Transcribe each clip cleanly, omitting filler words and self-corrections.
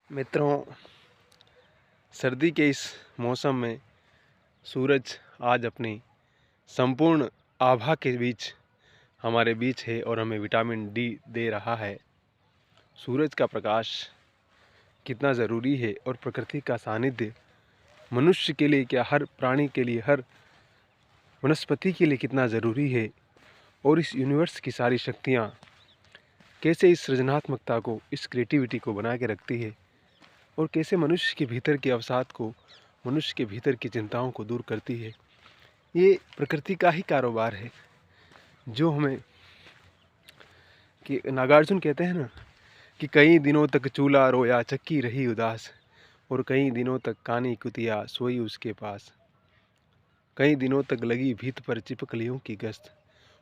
मित्रों, सर्दी के इस मौसम में सूरज आज अपनी संपूर्ण आभा के बीच हमारे बीच है और हमें विटामिन डी दे रहा है। सूरज का प्रकाश कितना ज़रूरी है और प्रकृति का सानिध्य मनुष्य के लिए, क्या हर प्राणी के लिए, हर वनस्पति के लिए कितना ज़रूरी है, और इस यूनिवर्स की सारी शक्तियाँ कैसे इस सृजनात्मकता को, इस क्रिएटिविटी को बना के रखती है, और कैसे मनुष्य के भीतर की अवसाद को, मनुष्य के भीतर की चिंताओं को दूर करती है। ये प्रकृति का ही कारोबार है जो हमें, कि नागार्जुन कहते हैं ना कि कई दिनों तक चूल्हा रोया चक्की रही उदास, और कई दिनों तक कानी कुतिया सोई उसके पास, कई दिनों तक लगी भीत पर चिपकलियों की गश्त,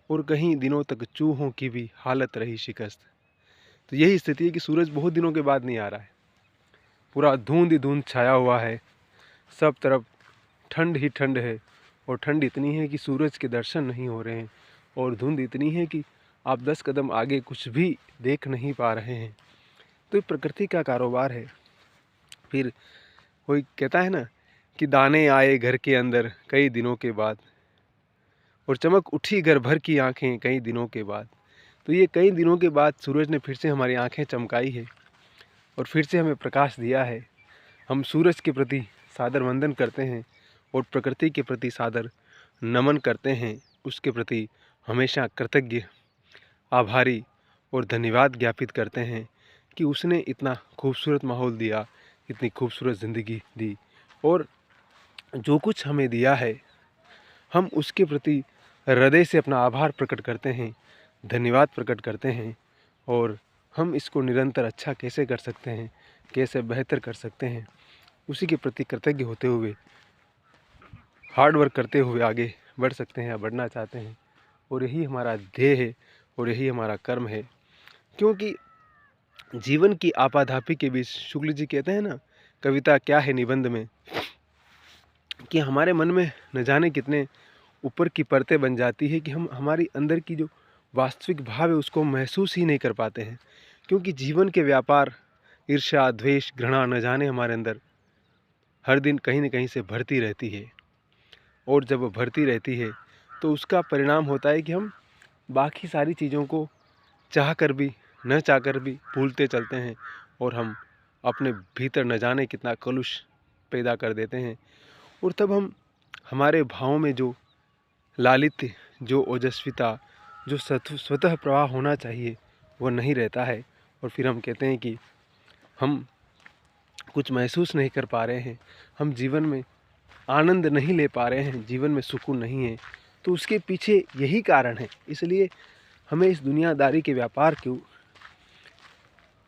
और कई दिनों तक चूहों की भी हालत रही शिकस्त। तो यही स्थिति है कि सूरज बहुत दिनों के बाद नहीं आ रहा है। पूरा धुंध ही धुंध छाया हुआ है, सब तरफ ठंड ही ठंड है, और ठंड इतनी है कि सूरज के दर्शन नहीं हो रहे हैं, और धुंध इतनी है कि आप 10 कदम आगे कुछ भी देख नहीं पा रहे हैं। तो ये प्रकृति का कारोबार है। फिर कोई कहता है ना कि दाने आए घर के अंदर कई दिनों के बाद, और चमक उठी घर भर की आंखें कई दिनों के बाद। तो ये कई दिनों के बाद सूरज ने फिर से हमारी आंखें चमकाई है और फिर से हमें प्रकाश दिया है। हम सूरज के प्रति सादर वंदन करते हैं और प्रकृति के प्रति सादर नमन करते हैं। उसके प्रति हमेशा कृतज्ञ, आभारी और धन्यवाद ज्ञापित करते हैं कि उसने इतना खूबसूरत माहौल दिया, इतनी खूबसूरत ज़िंदगी दी, और जो कुछ हमें दिया है हम उसके प्रति हृदय से अपना आभार प्रकट करते हैं, धन्यवाद प्रकट करते हैं। और हम इसको निरंतर अच्छा कैसे कर सकते हैं, कैसे बेहतर कर सकते हैं, उसी के प्रति कृतज्ञ होते हुए, हार्ड वर्क करते हुए आगे बढ़ सकते हैं या बढ़ना चाहते हैं। और यही हमारा ध्येय है और यही हमारा कर्म है। क्योंकि जीवन की आपाधापी के बीच, शुक्ल जी कहते हैं ना, कविता क्या है निबंध में, कि हमारे मन में न जाने कितने ऊपर की परतें बन जाती है कि हम हमारी अंदर की जो वास्तविक भाव है उसको महसूस ही नहीं कर पाते हैं। क्योंकि जीवन के व्यापार, ईर्ष्या, द्वेष, घृणा न जाने हमारे अंदर हर दिन कहीं न कहीं से भरती रहती है। और जब वो भरती रहती है तो उसका परिणाम होता है कि हम बाकी सारी चीज़ों को चाह कर भी, न चाह कर भी भूलते चलते हैं, और हम अपने भीतर न जाने कितना कलुष पैदा कर देते हैं। और तब हम, हमारे भावों में जो लालित्य, जो ओजस्विता, जो स्वतः प्रवाह होना चाहिए वो नहीं रहता है। और फिर हम कहते हैं कि हम कुछ महसूस नहीं कर पा रहे हैं, हम जीवन में आनंद नहीं ले पा रहे हैं, जीवन में सुकून नहीं है। तो उसके पीछे यही कारण है। इसलिए हमें इस दुनियादारी के व्यापार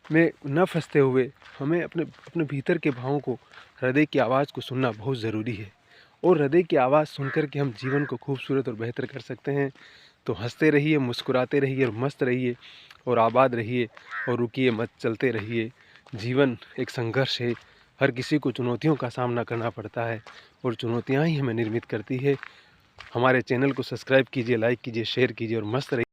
में न फंसते हुए हमें अपने भीतर के भावों को, हृदय की आवाज़ को सुनना बहुत ज़रूरी है। और हृदय की आवाज़ सुनकर के हम जीवन को खूबसूरत और बेहतर कर सकते हैं। तो हंसते रहिए, मुस्कुराते रहिए और मस्त रहिए और आबाद रहिए, और रुकिए मत, चलते रहिए। जीवन एक संघर्ष है, हर किसी को चुनौतियों का सामना करना पड़ता है, और चुनौतियाँ ही हमें निर्मित करती है। हमारे चैनल को सब्सक्राइब कीजिए, लाइक कीजिए, शेयर कीजिए और मस्त रहिए।